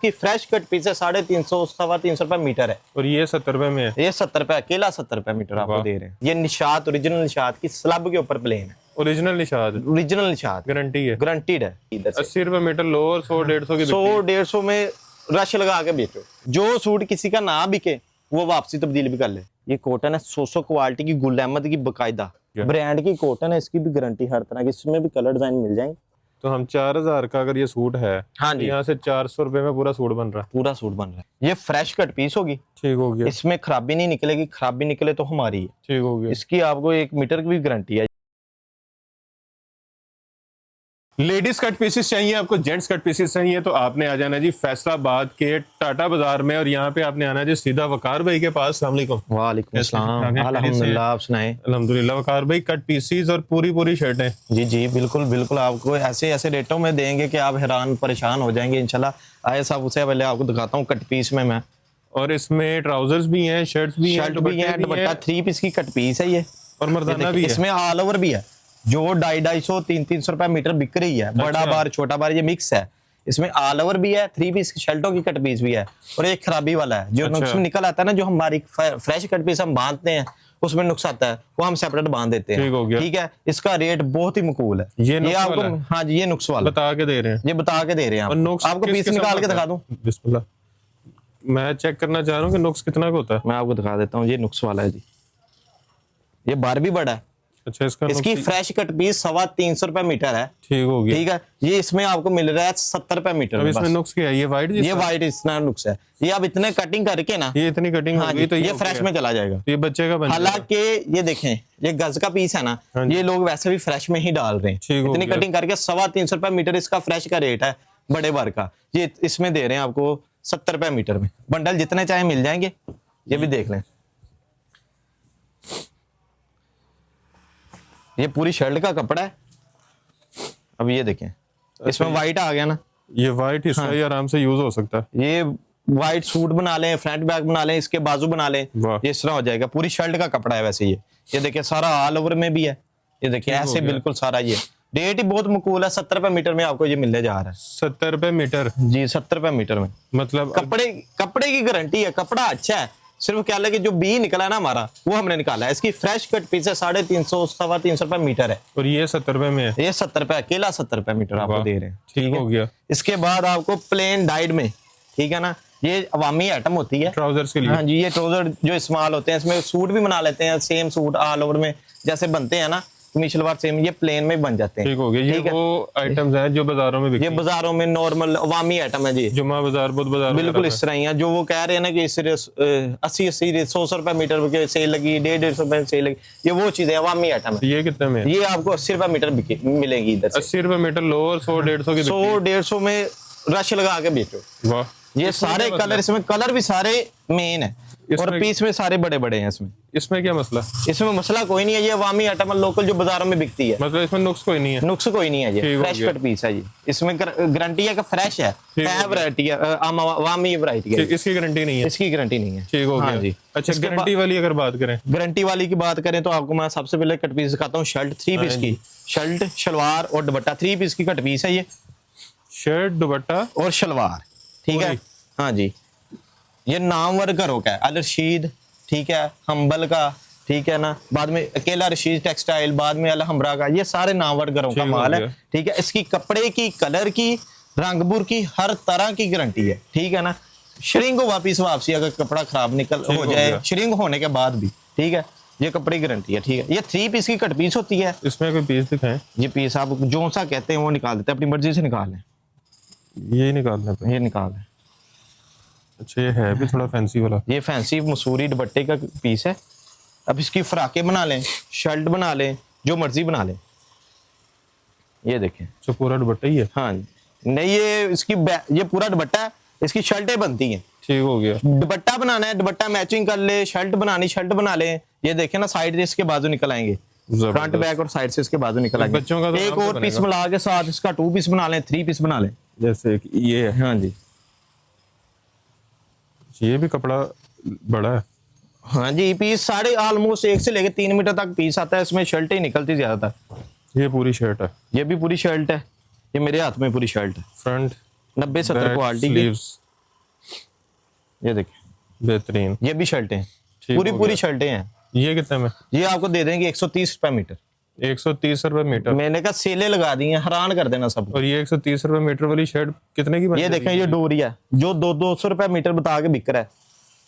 इसकी fresh cut piece है 350 350 रुपए मीटर है। और ये 70 रुपए में है? ये 70 रुपए अकेला 70 रुपए मीटर आपको दे रहे हैं। ये निशात ओरिजिनल निशात की स्लब के ऊपर प्लेन है। Original Nishat, original Nishat guarantee है, गारंटीड है। इधर 80 रुपए मीटर लो और 100 150 की 100-150 में रश लगा के बेचो। जो सूट किसी का ना बिके वो वापसी तब्दील भी कर ले। ये कॉटन है 100 क्वालिटी की, गुल अहमद की बकायदा ब्रांड की कॉटन है। इसकी भी गारंटी हर तरह की, इसमें भी कलर डिजाइन मिल जाएंगे। तो हम 4000 का अगर ये सूट है, हाँ जी, यहाँ से 400 रुपए में पूरा सूट बन रहा है। पूरा सूट बन रहा है। ये फ्रेश कट पीस होगी, ठीक हो गया। इसमें खराबी नहीं निकलेगी, खराबी निकले तो हमारी है। ठीक हो गया। इसकी आपको 1 मीटर की भी गारंटी है। लेडीज कट पीसेस चाहिए आपको, जेंट्स कट पीसेस चाहिए, तो आपने आ जाना जी फैसलाबाद के टाटा बाजार में, और यहाँ पे आपने आना जी सीधा वकार भाई के पास। अस्सलाम वालेकुम। वालेकुम अस्सलाम, अल्हम्दुलिल्लाह, आप सुनाएं। अल्हम्दुलिल्लाह। वकार भाई कट पीसेस और पूरी शर्टें। जी जी बिल्कुल बिल्कुल, आपको ऐसे रेटों में देंगे कि आप हैरान परेशान हो जाएंगे इंशाल्लाह। आए साहब, उससे पहले आपको दिखाता हूँ कट पीस में मैं। और इसमें ट्राउजर्स भी हैं, शर्ट्स भी हैं, शर्ट भी है, दुपट्टा 3 पीस की कट पीस है ये, और मर्दाना भी है। इसमें ऑल ओवर भी है। जो 250 300 रुपए मीटर बिक रही है, बड़ा बार छोटा बार ये मिक्स है। इसमें ऑल ओवर भी है, 3 पीस शर्टों की कट पीस भी है, और एक खराबी वाला है जो नुक्स में निकल आता है ना, जो हमारी फ्रेश कट पीस हम बांधते हैं उसमें नुक्स आता है, वो हम सेपरेट बांध देते हैं। ठीक है, इसका रेट बहुत ही मकूल है। ये आपको, हाँ जी, ये नुक्स वाला बता के दे रहे हैं, ये बता के दे रहे हैं आपको पीस निकाल के दिखा दूं। बिस्मिल्लाह, मैं चेक करना चाह रहा हूँ कि नुक्स कितना का होता है। मैं आपको दिखा देता हूँ। ये नुक्स वाला है जी, ये बार भी बड़ा है। अच्छा, इसकी फ्रेश कट पीस 350 रुपए मीटर है। ठीक हो गया। ठीक है, ये इसमें आपको मिल रहा है 70 रुपए मीटर। अब इसमें नुक्स क्या है? ये वाइट, ये वाइट इतना नुक्स है। ये आप इतने कटिंग करके ना, ये इतनी कटिंग होगी तो ये फ्रेश में चला जाएगा। ये बच्चे का बन जाएगा। हालांकि ये देखें, ये गज का पीस है ना, ये लोग वैसे भी फ्रेश में ही डाल रहे हैं। इतनी कटिंग करके 350 रुपए मीटर इसका फ्रेश का रेट है, बड़े बार का। ये इसमें दे रहे हैं आपको 70 रुपए मीटर में। बंडल जितने चाहे मिल जाएंगे। ये भी देख लें, ये पूरी शर्ट का कपड़ा है। अब ये देखें, इसमें व्हाइट आ गया ना, ये व्हाइट हिस्सा ये आराम से यूज हो सकता है। ये व्हाइट सूट बना लें, फ्रंट बैक बना लें, इसके बाजू बना लें, ये इस तरह हो जाएगा। पूरी शर्ट का कपड़ा है वैसे ये देखिए, सारा ऑल ओवर में भी है। ये देखिए ऐसे बिल्कुल सारा। ये रेट ही बहुत मकूल है, 70 रुपए मीटर में आपको ये मिलने जा रहा है। 70 रुपए मीटर जी, 70 रुपए मीटर में। मतलब कपड़े की गारंटी है, कपड़ा अच्छा है। सिर्फ क्या लगे, जो बी निकला ना हमारा, वो हमने निकाला है। इसकी फ्रेश कट पीस है 350 350 रुपए मीटर है, और ये 70 रुपए में है। ये 70 रुपए अकेला 70 रुपए मीटर आपको दे रहे हैं। ठीक हो गया। इसके बाद आपको प्लेन डाइड में, ठीक है ना, ये अवामी आइटम होती है ट्राउजर्स के लिए। हाँ जी, ये ट्राउजर जो इस्तेमाल होते हैं, इसमें सूट भी बना लेते हैं, सेम सूट ऑल ओवर में जैसे बनते हैं ना, कमीज सलवार सेम, ये प्लेन में बन जाते हैं। ठीक हो गया। ये वो आइटम्स हैं जो बाजारों में बिकती हैं। ये बाजारों में नॉर्मल अवामी आइटम है जी, जुम्मा बाजार, बुध बाजार, बिल्कुल इस तरह ही है। जो वो कह रहे हैं ना कि इस 80-100 रुपए मीटर की सेल लगी, 150 रुपए सेल लगी, ये वो चीजें अवामी आइटम है। ये कितने में? ये आपको 80 रुपए मीटर मिलेगी इधर से। 80 रुपए मीटर लो और 100 150 की 100-150 में रश लगा के बेचो। वाह, ये सारे कलर, इसमें कलर भी सारे मेन है, और पीस में सारे बड़े बड़े हैं। इसमें क्या मसला? इसमें मसला कोई नहीं है। ये अवामी आइटम लोकल जो बाजारों में बिकती है, मतलब इसमें नुक्स कोई नहीं है। नुक्स कोई नहीं है। ये फ्रेश कट पीस है जी, इसमें गारंटी है कि फ्रेश है, वैरायटी है, अवामी वैरायटी है। इसकी गारंटी नहीं है। इसकी गारंटी नहीं है। ठीक हो गया जी। अच्छा, गारंटी वाली अगर बात करें, गारंटी वाली की बात करें तो आपको मैं सबसे पहले कट पीस दिखाता हूँ। शर्ट 3 पीस की, शर्ट शलवार और दुपट्टा 3 पीस की कट पीस है। ये शर्ट दुपट्टा और शलवार, ठीक है। हाँ जी, ये नामवर घरों का है, अल रशीद, ठीक है, हम्बल का, ठीक है ना, बाद में अकेला रशीद टेक्सटाइल, बाद में अल हमरा का, ये सारे नामवर घरों का माल है। ठीक है, इसकी कपड़े की, कलर की, रंगबुर की, हर तरह की गारंटी है। ठीक है ना, श्रिंक वापसी अगर कपड़ा खराब निकल हो जाए, श्रिंक होने के बाद भी, ठीक है, ये कपड़े की गारंटी है। ठीक है, ये 3 पीस की कट पीस होती है। इसमें कोई पीस दिखाएं? ये पीस आप जो सा कहते हैं वो निकाल देते हैं, अपनी मर्जी से निकाल लें। ये निकालना पे, ये निकाल लें। अच्छा, ये है भी थोड़ा फैंसी वाला। ये फैंसी मसूरी दुपट्टे का पीस है। अब इसकी फ्राके बना लें, शर्ट बना लें, जो मर्जी बना लें। ये देखें, तो पूरा दुपट्टा ही है? हाँ नहीं, ये इसकी ये पूरा दुपट्टा है, इसकी शर्टें बनती हैं। ठीक हो गया। दुपट्टा बनाना है, दुपट्टा मैचिंग कर ले, शर्ट बनानी, शर्ट बना ले। ये देखें ना, साइड से इसके बाजू निकल आएंगे, फ्रंट बैक और साइड से इसके बाजू निकल आएंगे। बच्चों का तो एक और पीस मिला के साथ इसका 2 पीस बना लें, 3 पीस बना लें, जैसे ये है। हाँ जी, ये भी कपड़ा बड़ा है। हाँ जी, पीस साढ़े ऑलमोस्ट 1 से लेके 3 मीटर तक पीस आता है। इसमें शर्टें निकलती ज्यादातर। ये पूरी शर्ट है? ये भी पूरी शर्ट है। ये मेरे हाथ में पूरी शर्ट है, फ्रंट 90-70 क्वालिटी की। ये देखिए बेहतरीन, ये भी शर्टें हैं, ठीक पूरी हो पूरी गया। शर्टें हैं। ये कितने में? ये आपको दे देंगे 130 रुपए मीटर। 130 रुपए मीटर। मैंने कहा सेलें लगा दी हैं, हैरान कर देना सब। और ये 130 रुपए मीटर वाली शर्ट कितने की बन ये देखें, ये डोरी है जो 200 रुपए मीटर बता के बिक रहा है,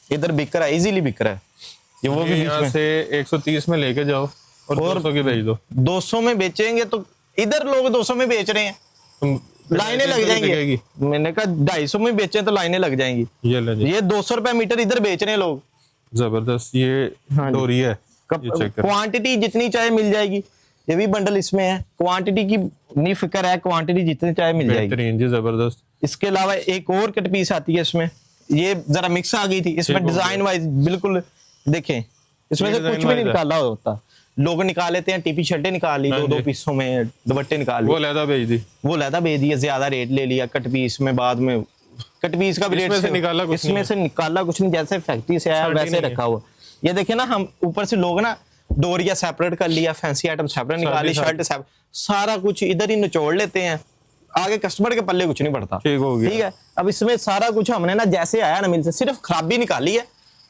इधर बिक रहा है, इजीली बिक रहा है। ये वो भी बीच यहाँ में से 130 में लेके जाओ और 200 की भेज दो। 200 में बेचेंगे तो इधर लोग 200 में बेच रहे हैं, लाइनें लग जाएंगी। मैंने कहा 250 में बेचे तो लाइनें लग जाएंगी। ये ले जी, ये 200 रुपए मीटर इधर बेच रहे हैं लोग। जबरदस्त। ये हाँ जी। डोरी है, ये चेक कर। क्वांटिटी जितनी चाहे मिल जाएगी। ये भी बंडल इसमें है, क्वांटिटी की नहीं फिक्र है, क्वांटिटी जितनी चाहे मिल जाएगी। बेहतरीन जी, जबरदस्त। इसके अलावा एक और कट पीस आती है इसमें, ये जरा मिक्स आ गई थी इसमें, ठीक हो डिजाइन वाइज बिल्कुल देखें, इसमें ये से कुछ design भी नहीं wise है। निकाला होता। लोग निकाल लेते हैं, टीपी शर्टें निकाल ली, हाँ दो जी। पीसों में दुपट्टे निकाल वो लिए, लहदा भेज दी। वो लहदा भेज दिया, ज्यादा रेट ले लिया कट पीस में, बाद में कट पीस का भी रेट इसमें से निकाला कुछ इसमें नहीं से निकाला कुछ नहीं, जैसे फैक्ट्री से आया शर्ट ही वैसे नहीं रखा हुआ। ये देखे ना, हम ऊपर से लोग ना डोरिया सेपरेट कर लिया, फैंसी आइटम सेपरेट निकाली, शर्ट सेपरेट, सारा कुछ इधर ही निचोड़ लेते हैं, आगे कस्टमर के पल्ले कुछ नहीं पड़ता। ठीक हो गया। ठीक है, अब इसमें सारा कुछ हमने ना जैसे आया ना मिल से, सिर्फ खराबी निकाली है,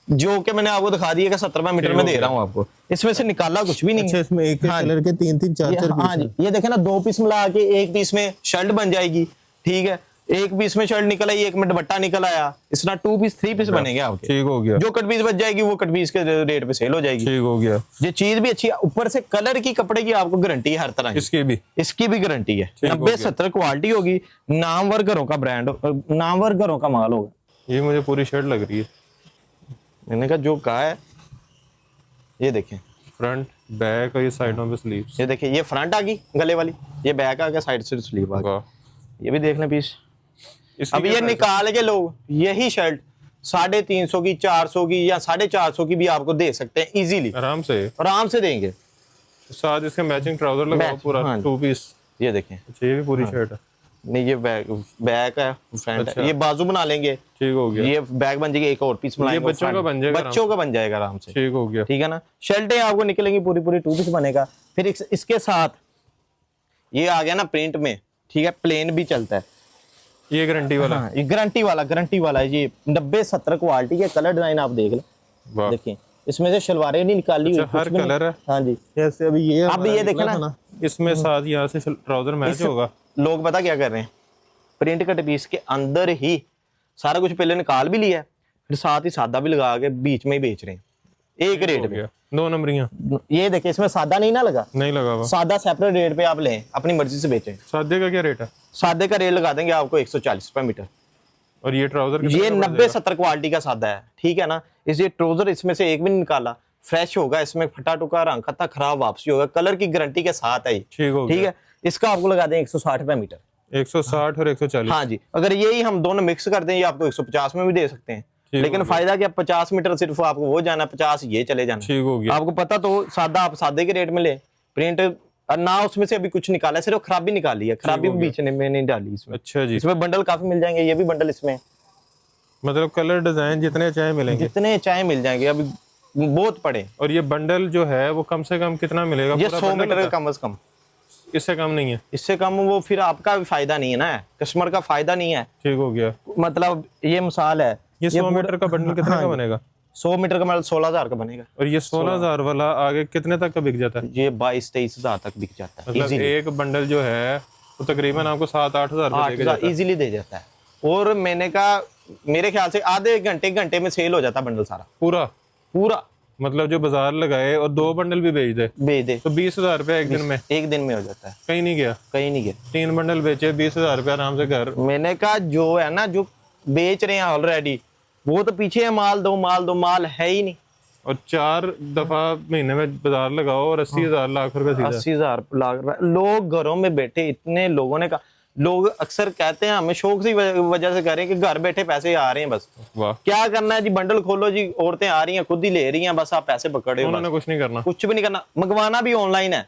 जो कि मैंने आपको दिखा दिया कि 70 रुपए मीटर ठीक में हो दे गया। रहा हूँ आपको, इसमें से निकाला कुछ भी नहीं अच्छा, है। इसमें एक हाँ जी। कलर के 3-3 4-4 हाँ जी, ये देखे ना, 2 पीस मिला के एक पीस में शर्ट बन जाएगी। ठीक है, एक पीस में शर्ट निकल आई, एक में दुपट्टा निकल आया, इस तरह 2 पीस 3 पीस बनेंगे आपके। ठीक हो गया, जो कट पीस बच जाएगी वो कट पीस के रेट पे सेल हो जाएगी। ठीक हो गया। ये चीज भी अच्छी है, ऊपर से कलर की कपड़े की आपको गारंटी है हर तरह की। इसकी भी इसकी भी गारंटी है, ठीक हो 90-70 क्वालिटी होगी, नामवर घरों का ब्रांड, नामवर घरों का माल होगा। ये मुझे पूरी शर्ट लग रही है। मैंने कहा जो कहा है, ये देखें, फ्रंट बैक और ये साइडों पे स्लीव्स। ये देखिए, ये फ्रंट आ गई गले वाली, ये बैक आ गया, साइड से स्लीव आ गई। वाह, ये भी देख लें पीस। इसकी अब क्या ये price है? निकाल के लोग यही शर्ट 350 की, 400 की या 450 की भी आपको दे सकते हैं इजीली, आराम से। आराम से देंगे। साथ इसके मैचिंग ट्राउजर लगाओ Match, पूरा, हाँ। 2 पीस। ये देखें, अच्छा, ये भी पूरी शर्ट है। नहीं ये बैक है, फ्रंट अच्छा। है, ये बाजू बना लेंगे, ठीक हो गया, ये बैक बन जाएगी, एक और पीस बनाएंगे, बच्चों का बन जाएगा बच्चों का बन जाएगा आराम से। ठीक हो गया। ठीक है ना, शर्टें आपको निकलेंगी पूरी पूरी, 2 पीस बनेगा। फिर इसके साथ ये आ गया ना प्रिंट में, ठीक है, प्लेन भी चलता है। ये गारंटी वाला। हाँ, ये गारंटी वाला है, ये 90-70 क्वालिटी के कलर डिजाइन आप देख लें। वाह, देखिए, इसमें से शलवारें नहीं निकाली हुई, अच्छा, हर कुछ भी नहीं। कलर है। हाँ जी, जैसे अभी ये अब हमारा ये देखे निकला ना, था इसमें साथ यहाँ से ट्राउजर मैच होगा। लोग पता क्या कर रहे हैं, प्रिंट कट पीस के अंदर ही सारा कुछ पहले निकाल भी लिया है, फिर साथ ही सादा भी लगा के बीच में ही बेच रहे हैं एक हो रेट पे। गया, 2 नंबरियां ये देखिए, इसमें सादा नहीं ना लगा, नहीं लगा हुआ। सादा सेपरेट रेट पे आप लें, अपनी मर्जी से बेचें। सादे का क्या रेट है? सादे का रेट लगा देंगे आपको 140 रुपए मीटर। और ये ट्राउजर ये 90-70 क्वालिटी का सादा है, ठीक है ना। इस ट्राउजर इसमें से एक भी नहीं निकाला, फ्रेश होगा, इसमें फटा टुका रंग खत्ता खराब वापसी होगा, कलर की गारंटी के साथ है ये। ठीक हो ठीक गया। है, इसका आपको लगा दें 160 रुपए मीटर। 160 और 140। हाँ जी, अगर यही हम दोनों मिक्स कर दें, ये आपको 150 में भी दे सकते हैं, ठीक लेकिन हो गया। फायदा क्या, 50 मीटर सिर्फ आपको वो जाना, 50 ये चले जाना। ठीक हो गया। आपको पता तो सादा, आप सादे के रेट में ले, प्रिंट ना उसमें से अभी कुछ निकाला है, सिर्फ खराबी निकाली है, खराबी हो भी गया। बीच में नहीं डाली इसमें। अच्छा जी, इसमें बंडल काफी मिल जाएंगे, ये भी बंडल इसमें मतलब कलर डिजाइन जितने चाहे मिलेंगे। जितने चाहे मिल जाएंगे, अभी बहुत पड़े। और ये बंडल जो है वो कम से कम कितना मिलेगा? ये पूरा 100 बंडल मीटर का होता कम से कम, है? इससे कम नहीं है। इससे कम वो फिर आपका भी फायदा नहीं है ना, कस्टमर का फायदा नहीं है। ठीक हो गया। मतलब ये मिसाल है, ये 100 मीटर का बंडल कितने का बनेगा? 100 मीटर का मतलब 16,000 का बनेगा। और ये 16,000 वाला आगे कितने तक का बिक जाता है? ये 22-23 हजार तक बिक जाता है मतलब एक बंडल जो है वो तकरीबन आपको 7-8 हजार रुपए देके इजीली दे जाता है। और मैंने कहा, मेरे ख्याल से आधे घंटे में सेल हो जाता है बंडल सारा पूरा। पूरा, मतलब जो बाजार लगाए और 2 बंडल भी बेच दे बेच दे, तो 20,000 रुपए एक दिन में एक दिन में हो जाता है, कहीं नहीं गया। कहीं नहीं गया। 3 बंडल बेचे, 20,000 रुपए आराम से घर। मैंने कहा जो है ना, जो बेच रहे हैं ऑलरेडी, वो तो पीछे है, माल दो माल दो, माल है ही नहीं। और 4 दफा महीने में बाजार लगाओ और 80,000 लाख रुपए सीधा। 80,000 लाख रुपए। लोग घरों में बैठे, इतने लोगों ने कहा, लोग अक्सर कहते हैं, हमें शौक की वजह से कह रहे हैं कि घर बैठे पैसे आ रहे हैं, बस वाह, क्या करना है जी, बंडल खोलो जी, औरतें आ रही हैं, खुद ही ले रही हैं, बस आप पैसे पकड़े हो, उन्होंने कुछ नहीं करना। कुछ भी नहीं करना। मंगवाना भी ऑनलाइन है,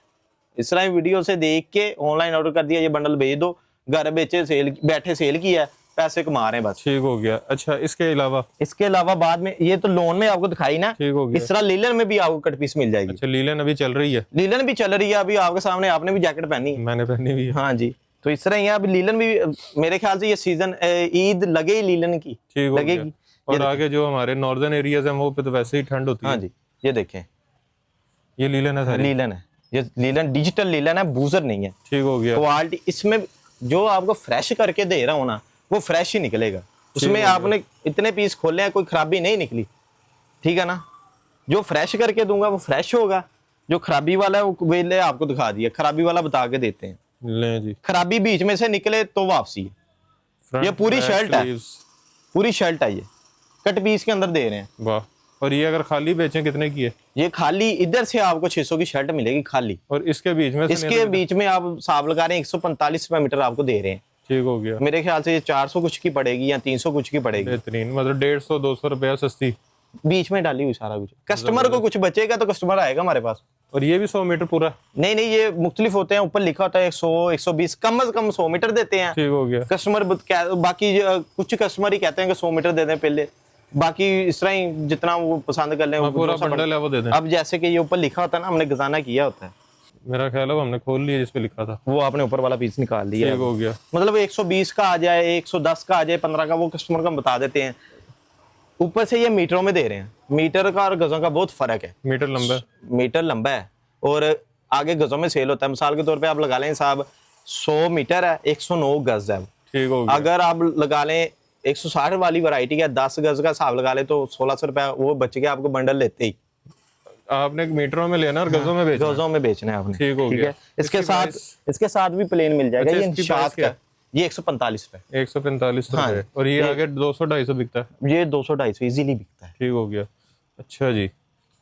इस तरह वीडियो से देख के ऑनलाइन ऑर्डर कर दिया, ये बंडल भेज दो, घर बेचे सेल, बैठे सेल किया है, पैसे कमा रहे हैं बस। ठीक हो गया। अच्छा, इसके अलावा बाद में ये तो लोन में आपको दिखाई ना, ठीक हो गया। इस तरह लीलन में भी आपको कट पीस मिल जाएगी। अच्छा, लीलन अभी चल रही है? लीलन भी चल रही है अभी आपके सामने, आपने भी जैकेट पहनी है। मैंने पहनी हुई है। हाँ जी, तो इस तरह ही है, अभी लीलन भी, मेरे ख्याल से ये सीजन ईद लगे ही लीलन की ठीक हो लगेगी। और आगे जो हमारे नॉर्दर्न एरियाज हैं वो पे तो वैसे ही ठंड होती हाँ है। जी, ये देखें, ये लीलन है सारी। लीलन है, ये लीलन डिजिटल लीलन है, बूजर नहीं है। ठीक हो गया। क्वालिटी इसमें जो आपको फ्रेश करके दे रहा हूँ ना, वो फ्रेश ही निकलेगा। उसमें आपने इतने पीस खोले हैं, कोई खराबी नहीं निकली, ठीक है ना। जो फ्रेश करके दूंगा वो फ्रेश होगा, जो खराबी वाला है वो वेले आपको दिखा दिया, खराबी वाला बता के देते हैं। ले जी, खराबी बीच में से निकले तो वापसी है। फ्रंट ये पूरी बैक शर्ट है, स्लीव्स। पूरी शर्ट है, ये कट पीस के अंदर दे रहे हैं। वाह। और ये अगर खाली बेचें कितने की है? ये खाली इधर से आपको 600 की शर्ट मिलेगी खाली। और इसके बीच में से इसके बीच में आप हिसाब लगा रहे हैं 145 रुपए मीटर आपको दे रहे हैं। ठीक हो गया। मेरे ख्याल से ये 400 कुछ की पड़ेगी या 300 कुछ की पड़ेगी, बेहतरीन, मतलब 150-200 रुपया सस्ती। बीच में डाली हुई सारा कुछ। कस्टमर को कुछ बचेगा तो कस्टमर आएगा हमारे पास। और ये भी 100 मीटर पूरा? नहीं नहीं, ये मुख्तलिफ होते हैं, ऊपर लिखा होता है 100 120, कम से कम 100 मीटर देते हैं ठीक हो गया। कस्टमर। बाकी कुछ कस्टमर ही कहते हैं कि 100 मीटर दे दें पहले, बाकी इस तरह ही जितना वो पसंद कर लें। पूरा बंडल है वो दे दें। अब जैसे कि ये ऊपर लिखा होता है ना, हमने गजाना किया होता है, मेरा ख्याल है वो हमने खोल लिया जिस पे लिखा था। वो आपने ऊपर वाला पीस निकाल लिया। ठीक हो गया। मतलब 120 का आ जाए, 110 का आ जाए, 15 का, वो कस्टमर को हम बता देते हैं। ऊपर से ये मीटरों में दे रहे हैं, मीटर का और गजों का बहुत फर्क है। मीटर लंबा है। मीटर लंबा है और आगे गजों में सेल होता है। मिसाल के तौर पे आप लगा लें साहब, 100 मीटर है, 109 गज है। ठीक हो गया। अगर आप लगा लें 160 वाली वैरायटी का 10 गज का हिसाब लगा ले तो 1600 रुपया वो बच गया आपको बंडल लेते ही। आपने मीटरों में लेना और गजों में बेचना। गजों में बेचना है आपने। ठीक हो ठीक गया। है। इसके साथ भी प्लेन मिल जाएगा। अच्छा, ये इसकी निशात प्राइस क्या का, ये 145 रुपए। 145 हाँ। रुपए। और ये आगे 200-250 बिकता है। ये 200-250 इजीली बिकता है। ठीक हो गया। अच्छा जी,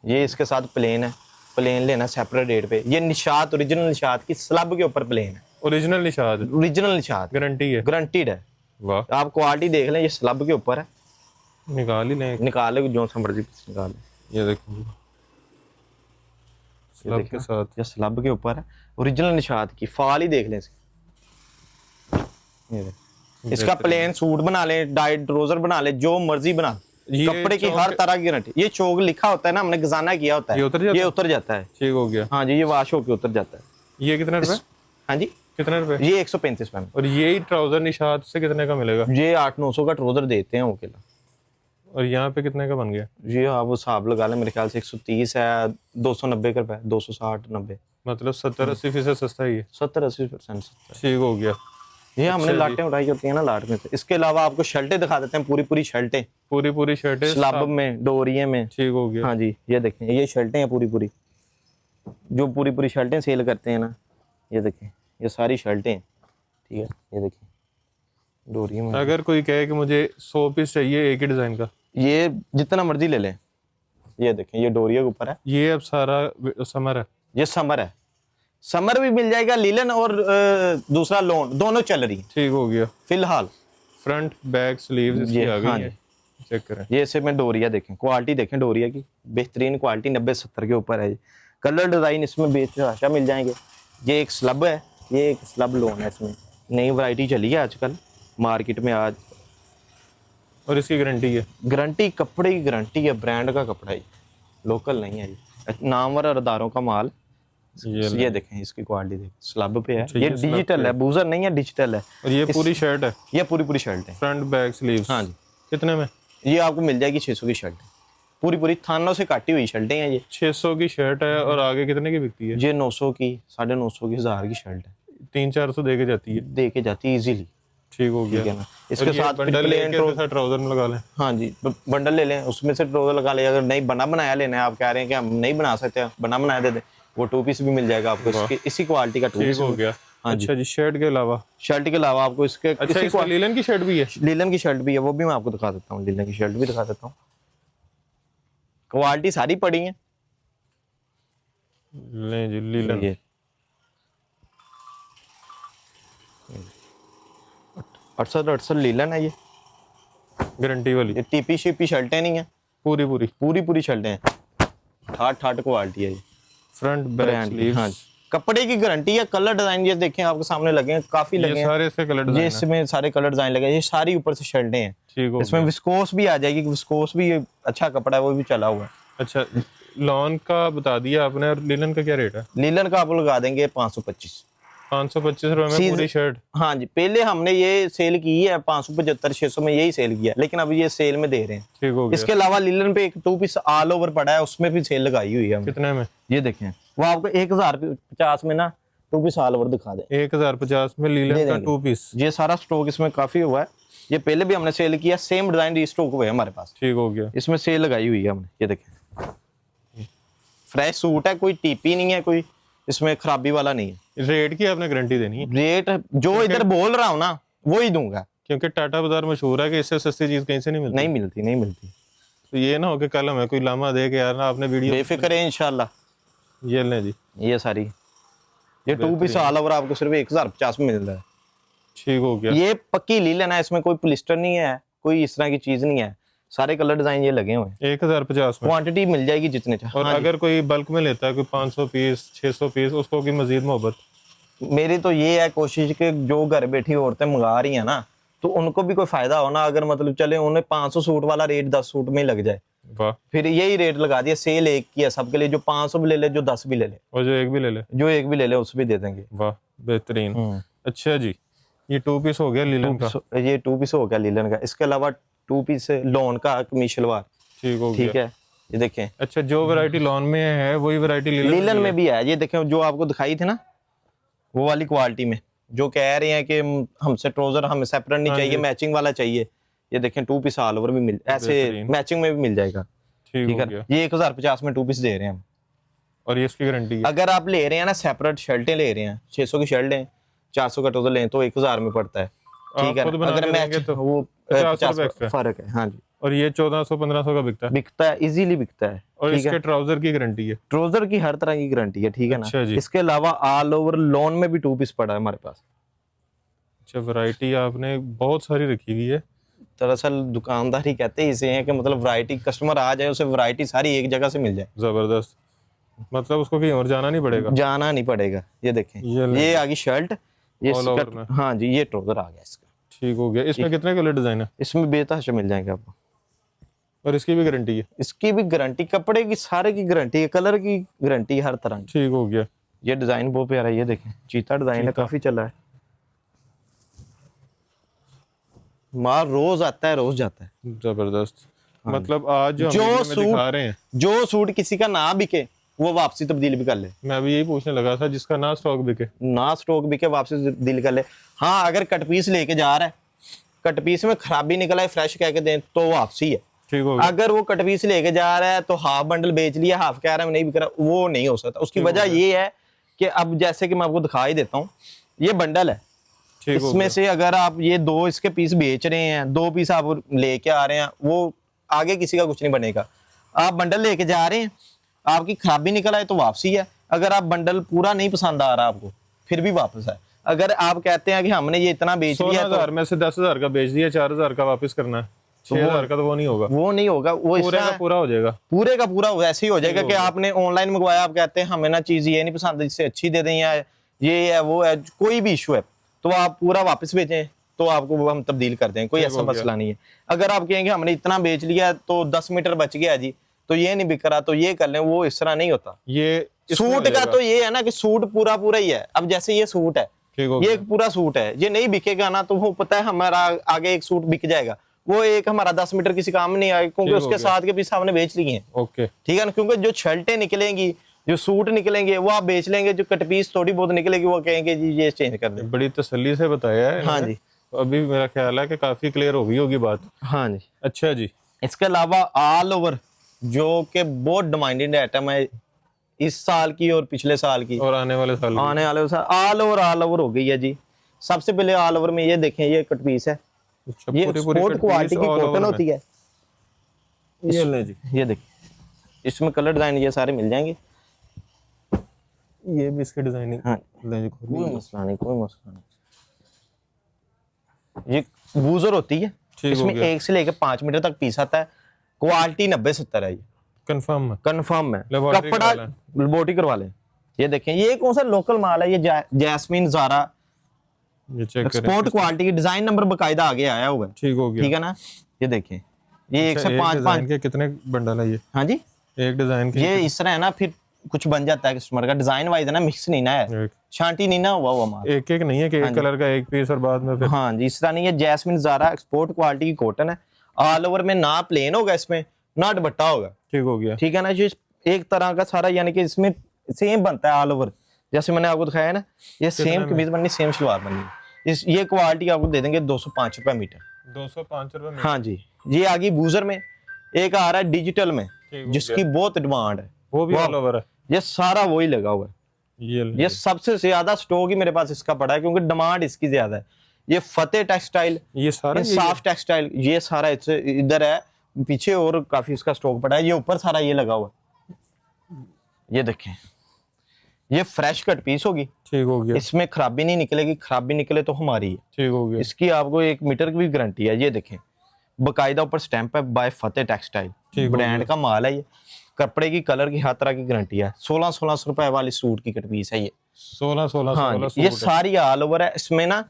ये इसके साथ प्लेन है, प्लेन लेना सेपरेट रेट पे। ये निशात, ओरिजिनल निशात की स्लब के ऊपर प्लेन है, original Nishat, original Nishat, guarantee है। गारंटीड है। वाह। आप क्वालिटी देख लें, ये स्लब के ऊपर है। निकाल ही लें। निकाल ले जो सा मर्जी निकाल ले। ये देखो, स्लब के साथ। ये स्लब के ऊपर है, ओरिजिनल निशात की। फाल ही देख लें इसकी। ये देख। इसका प्लेन सूट बना ले, डाइट ट्राउजर बना ले, जो मर्जी बना ले, ये कपड़े की हर तरह की गारंटी। ये चौक लिखा होता है ना, हमने गजाना किया होता है, ये उतर जाता है। ठीक हो गया। हाँ जी, ये वाश होके उतर जाता है। ये कितने रुपए? हाँ जी, कितने रुपए? ये 135 रुपए में। और यही ट्राउजर निशात से कितने का मिलेगा? ये 800-900 का ट्राउजर देते हैं वो अकेला। और यहाँ पे कितने का बन गया? ये आप हिसाब लगा लें, मेरे ख्याल से 130 है, 290 का रुपए, 260-90। मतलब 70-80% सस्ता ही है। 70-80% सस्ता। ठीक हो गया। ये हमने लाटें उठाई होती है ना लाट में से। इसके अलावा आपको शर्टें दिखा देते हैं, पूरी पूरी शर्टें, पूरी शर्टें स्लब में, डोरिये में। ठीक हो गया। हाँ जी, ये देखें, ये शर्टें हैं पूरी पूरी, जो पूरी पूरी शर्टें सेल करते हैं ना, ये देखें, ये सारी शर्टें हैं। ठीक है, ये देखें डोरिये में। अगर कोई कहे कि मुझे 100 पीस चाहिए एक ही डिजाइन का, ये जितना मर्जी ले लें। ये देखें, ये डोरिया के ऊपर है। ये अब सारा समर है। ये समर है, समर भी मिल जाएगा। लीलन और दूसरा लोन दोनों चल रही हैं ठीक हो गया। फिलहाल। फ्रंट बैक स्लीव्स इसकी ये, आ गई हाँ है। चेक करें। ये इसे में डोरिया देखें, क्वालिटी देखें डोरिया की, बेहतरीन क्वालिटी, 90-70 के ऊपर है। कलर डिजाइन इसमें बेतहाशा मिल जाएंगे। ये एक स्लब है, ये एक स्लब लोन है। इसमें नई वैरायटी चली है आजकल मार्केट में आज। और इसकी गारंटी है? गारंटी, कपड़े की गारंटी है, ब्रांड का कपड़ा है, लोकल नहीं है ये, नामवर और अदारों का माल। ये देखें, इसकी क्वालिटी देखें, स्लब पे है। अच्छा, ये ये स्लब डिजिटल पे है, बूजर नहीं है, डिजिटल है। और ये पूरी शर्ट है? ये पूरी पूरी शर्ट है, फ्रंट बैक स्लीव्स। हाँ जी। कितने में? ये आपको मिल जाएगी 600 की शर्ट, पूरी पूरी थानों से काटी हुई शर्टें हैं ये। 600 की शर्ट है। और आगे कितने की बिकती है? ये 900 की, 950 की, 1000 की शर्ट है। 300-400 दे के जाती है। दे के जाती है इजीली। ठीक हो गया। ठीक है ना। इसके साथ बंडल लेके ट्राउजर में लगा लें। हाँ जी, बंडल ले लें, उसमें से ट्राउजर लगा ले। अगर नहीं बना बनाया लेना है, आप कह रहे हैं कि हम नहीं बना सकते, बना बनाया दे दे, वो 2 पीस भी मिल जाएगा आपको इसी क्वालिटी का 2 ठीक पीस। हो गया। अच्छा जी, शर्ट के अलावा? शर्ट के अलावा आपको इसके अच्छा, इसमें लीलन की शर्ट भी है? लीलन की शर्ट भी है, वो भी मैं आपको दिखा देता हूँ। लीलन की शर्ट भी दिखा देता हूँ, क्वालिटी सारी पड़ी है। ले जी, लीलन। ये 68 लीलन है। ये गारंटी वाली? ये टीपी शीपी शर्टें नहीं है, पूरी पूरी शर्टें हैं, ठाट क्वालिटी है ये। Front back sleeves. हाँ, कपड़े की गारंटी है। कलर डिजाइन ये देखें, आपके सामने लगे हैं, काफी लगे हैं। सारे इसके कलर ये डिजाइन हैं। इसमें सारे कलर डिजाइन लगे हैं। ये सारी ऊपर से शर्टें हैं। ठीक हो इसमें गया। विस्कोस भी आ जाएगी, विस्कोस भी अच्छा कपड़ा है, वो भी चला हुआ है। अच्छा, लॉन का बता दिया आपने। और लीलन का क्या रेट है? लीलन का आप लगा देंगे 525। ₹525 में पूरी शर्ट। हाँ जी, पहले हमने ये सेल की है 575-600 में, यही सेल किया, लेकिन अब ये सेल में दे रहे हैं। ठीक हो गया। इसके अलावा लिलन पे एक 2 पीस ऑल ओवर पड़ा है, उसमें भी सेल लगाई हुई है हमने। कितने में? ये देखें, वो आपको 1050 में ना 2 पीस ऑल ओवर दिखा दे। 1050 में लीलन का 2 पीस। ये सारा स्टॉक इसमें काफी हुआ है, ये पहले भी हमने सेल किया, सेम डिजाइन रीस्टॉक हुए हमारे पास। ठीक हो गया। इसमें सेल लगाई हुई है हमने, ये देखें, फ्रेश सूट है, कोई टीपी नहीं है, कोई इसमें खराबी वाला नहीं है। रेट की आपने गारंटी देनी है? रेट जो इधर बोल रहा हूँ ना वो ही दूंगा, क्योंकि टाटा बाजार मशहूर है कि इससे सस्ती चीज कहीं से नहीं मिलती। नहीं मिलती। तो ये ना हो कि कल हमें कोई लामा दे के यार ना आपने वीडियो। बेफिक्र है इंशाल्लाह। ये लें जी, ये सारी, ये 2 पीस ऑल ओवर आपको सिर्फ 1050 में मिल रहा है। ठीक हो गया। ये पक्की लीलन है, इसमें कोई प्लिस्टर नहीं है, कोई इस तरह की चीज नहीं है, सारे कलर डिजाइन ये लगे हुए हैं। 1050 में क्वांटिटी मिल जाएगी जितने चाहे। और अगर कोई बल्क में लेता है, कोई 500 पीस 600 पीस, उसको की मजीद मोहब्बत? मेरी तो ये है कोशिश कि जो घर बैठी औरतें मंगा रही हैं ना, तो उनको भी कोई फायदा हो ना। अगर मतलब चले उन्हें 500 सूट वाला रेट 10 सूट में ही लग जाए, वाह। फिर यही रेट लगा दिया, सेल एक की है सबके लिए, जो 500 भी ले ले, जो 10 भी ले ले, और जो एक भी ले ले, जो एक भी ले ले उस भी दे देंगे। वाह बेहतरीन। अच्छा जी, ये 2 पीस हो गया लीलन का। ये 2 पीस हो गया लीलन का। इसके अलावा 2 पीस लॉन का कमीज सलवार। ठीक हो गया। ठीक है, ये देखें। अच्छा, जो वैरायटी लॉन में है वही वैरायटी लीलन में भी है। ये देखें, जो आपको दिखाई थी ना वो वाली क्वालिटी में, जो कह रहे हैं कि हमसे ट्राउजर हमें सेपरेट नहीं चाहिए, मैचिंग वाला चाहिए, ये देखें 2 पीस ऑल ओवर भी मिल, ऐसे मैचिंग में भी मिल जाएगा। ठीक हो गया। ये 1050 में 2 पीस दे रहे हैं हम। और ये इसकी गारंटी है? अगर आप ले रहे हैं ना सेपरेट शर्टें ले रहे हैं, 600 की शर्ट लें, 400 का ट्राउजर लें, तो 1000 में पड़ता है। ठीक है, अगर मैच तो वो 50 फर्क है। हाँ जी। और ये 1400-1500 का बिकता है, इजीली बिकता है। और इसके ट्राउजर की गारंटी है? ट्राउजर की हर तरह की गारंटी है। ठीक है ना। अच्छा जी। इसके अलावा ऑल ओवर लॉन में भी 2 पीस पड़ा है हमारे पास। अच्छा, वैरायटी आपने बहुत सारी रखी हुई है। दरअसल दुकानदारी कहते ही इसे हैं कि मतलब वैरायटी, कस्टमर आ जाए उसे वैरायटी सारी एक जगह से मिल जाए। जबरदस्त, मतलब उसको कहीं और जाना नहीं पड़ेगा। जाना नहीं पड़ेगा। ये देखें, ये आ गई शर्ट, ये स्कर्ट। हाँ जी, ये ट्राउजर आ गया इसका। ठीक हो गया। इसमें कितने कलर डिजाइन है? इसमें बेतहाशा मिल जाएंगे आपको। और इसकी भी गारंटी है? इसकी भी गारंटी, कपड़े की सारे की गारंटी है, कलर की गारंटी हर तरह की। ठीक हो गया। ये डिजाइन बहुत प्यारा है, ये देखें, चीता डिजाइन है, काफी चला है। माल रोज आता है रोज जाता है। जबरदस्त। मतलब आज जो हम दिखा रहे हैं, जो सूट किसी का ना बिके वो वापसी तब्दील भी कर ले। मैं अभी यही पूछने लगा था, जिसका ना स्टॉक बिके, ना स्टॉक बिके वापसी तब्दील कर ले। हाँ, अगर कट पीस लेके जा रहा है, कट पीस में खराबी निकला है, फ्रेश कह के दें तो वापसी है। ठीक हो गया। अगर वो कट पीस लेके जा रहा है तो हाफ बंडल बेच लिया, हाफ कह रहा है नहीं बिक रहा, वो नहीं हो सकता। उसकी वजह ये है कि अब जैसे कि मैं आपको दिखा ही देता हूँ, ये बंडल है, इसमें से अगर आप ये 2 इसके पीस बेच रहे हैं, 2 पीस आप लेके आ रहे हैं, वो आगे किसी का कुछ नहीं बनेगा। आप बंडल लेके जा रहे हैं, आपकी खराबी निकल आए तो वापसी है। अगर आप बंडल पूरा नहीं पसंद आ रहा आपको, फिर भी वापस है। अगर आप कहते हैं कि हमने ये इतना बेच लिया, 16,000 में से 10,000 का बेच दिया, 4,000 का वापस करना है, 6,000 का तो वो नहीं होगा। वो नहीं होगा, वो पूरे का पूरा हो जाएगा। पूरे का पूरा ऐसे ही हो जाएगा कि आपने ऑनलाइन मंगवाया, आप कहते हैं हमें ना चीज ये नहीं पसंद, इससे अच्छी दे दें, या ये है वो है, कोई भी इशू है तो आप पूरा वापस भेजें तो आपको वो हम तब्दील कर दें, कोई ऐसा मसला नहीं है। अगर आप कहेंगे हमने इतना बेच लिया तो 10 मीटर बच गया जी, तो ये नहीं बिक रहा तो ये कर लें, वो इस तरह नहीं होता। ये सूट का तो ये है ना कि सूट पूरा पूरा ही है। अब जैसे ये सूट है, ये एक पूरा सूट है, ये नहीं बिकेगा ना तो वो पता है हमारा आगे एक सूट बिक जाएगा, वो एक हमारा 10 मीटर किसी काम में नहीं आएगा, क्योंकि उसके साथ के पीस हमने बेच लिए हैं। ओके, ठीक है ना। क्योंकि जो शर्टें निकलेंगी, जो सूट निकलेंगे वो आप बेच लेंगे, जो कट पीस थोड़ी बहुत निकलेगी वो कहेंगे जी ये चेंज कर दें। बड़ी तसल्ली से बताया है। हाँ जी, अभी मेरा ख्याल है कि काफी क्लियर हो गई होगी बात। हाँ जी। अच्छा जी। इसके अलावा ऑल ओवर जो कि बहुत डिमांडेड आइटम है इस साल की और पिछले साल की और आने वाले साल ऑल ओवर हो गई है जी। सबसे पहले ऑल ओवर में ये देखें, ये कट पीस है, ये स्पोर्ट क्वालिटी की कॉटन होती है। ये ले जी, ये देखिए, इसमें कलर डिजाइन ये सारे मिल जाएंगे। ये भी इसके डिजाइनिंग। हाँ, कोई मसला नहीं, कोई मसला नहीं। ये बूजर होती है, इसमें 1 से लेकर 5 मीटर तक पीस आता है। क्वालिटी 90-70 है। ये कंफर्म है? कंफर्म है। कपड़ा लेबोरेटरी करवा लें। ये देखें, ये कौन सा लोकल माल है, ये जैस्मिन ज़ारा, ये चेक करें, एक्सपोर्ट क्वालिटी की, डिजाइन नंबर बकायदा आगे आया हुआ है। ठीक हो गया। ठीक है ना। ये देखें, ये 1 से 5 के कितने बंडल है ये? हाँ जी, एक डिजाइन के ये इस तरह है ना, फिर कुछ बन जाता है कस्टमर का, डिजाइन वाइज है ना, मिक्स नहीं ना है, एक शांति नहीं ना हुआ माल। एक नहीं है कि एक कलर का एक पीस और बाद में फिर। हाँ जी, इस तरह नहीं है। जैस्मिन ज़ारा एक्सपोर्ट क्वालिटी की कॉटन है, ऑल ओवर में ना प्लेन होगा इसमें ना दुपट्टा होगा, ठीक हो गया। ठीक है ना जी। एक तरह का सारा यानी कि इसमें सेम बनता है ऑल ओवर, जैसे मैंने आपको दिखाया है ना, ये सेम कमीज बननी, सेम सलवार बननी। इस ये क्वालिटी आपको दे देंगे 205 रुपये मीटर। 205 रुपये में। हाँ जी। ये आ गई बूजर में, एक आ रहा है डिजिटल में ठीक हो जिसकी बहुत डिमांड है, वो भी ऑल ओवर है। ये सारा वही लगा हुआ है। ये सबसे ज्यादा स्टॉक ही मेरे पास इसका पड़ा है क्योंकि डिमांड इसकी ज्यादा है। ये फतेह टेक्सटाइल, ये सारा साफ टेक्सटाइल, ये सारा इधर है पीछे, और काफी इसका स्टॉक पड़ा है। ये ऊपर सारा ये लगा हुआ है, ये देखें, ये फ्रेश कट पीस होगी, ठीक हो गया। इसमें खराबी नहीं निकलेगी, खराबी निकले तो हमारी है, ठीक हो गया। इसकी आपको 1 मीटर की भी गारंटी है। ये देखें, बकायदा ऊपर स्टैंप है बाय फतेह टेक्सटाइल, ब्रांड का माल है ये। कपड़े की, कलर की, हर तरह की गारंटी है। 1600 रुपए वाली सूट की कट पीस है ये, 1600 हाँ, ये सारी ऑल ओवर है। इसमें ना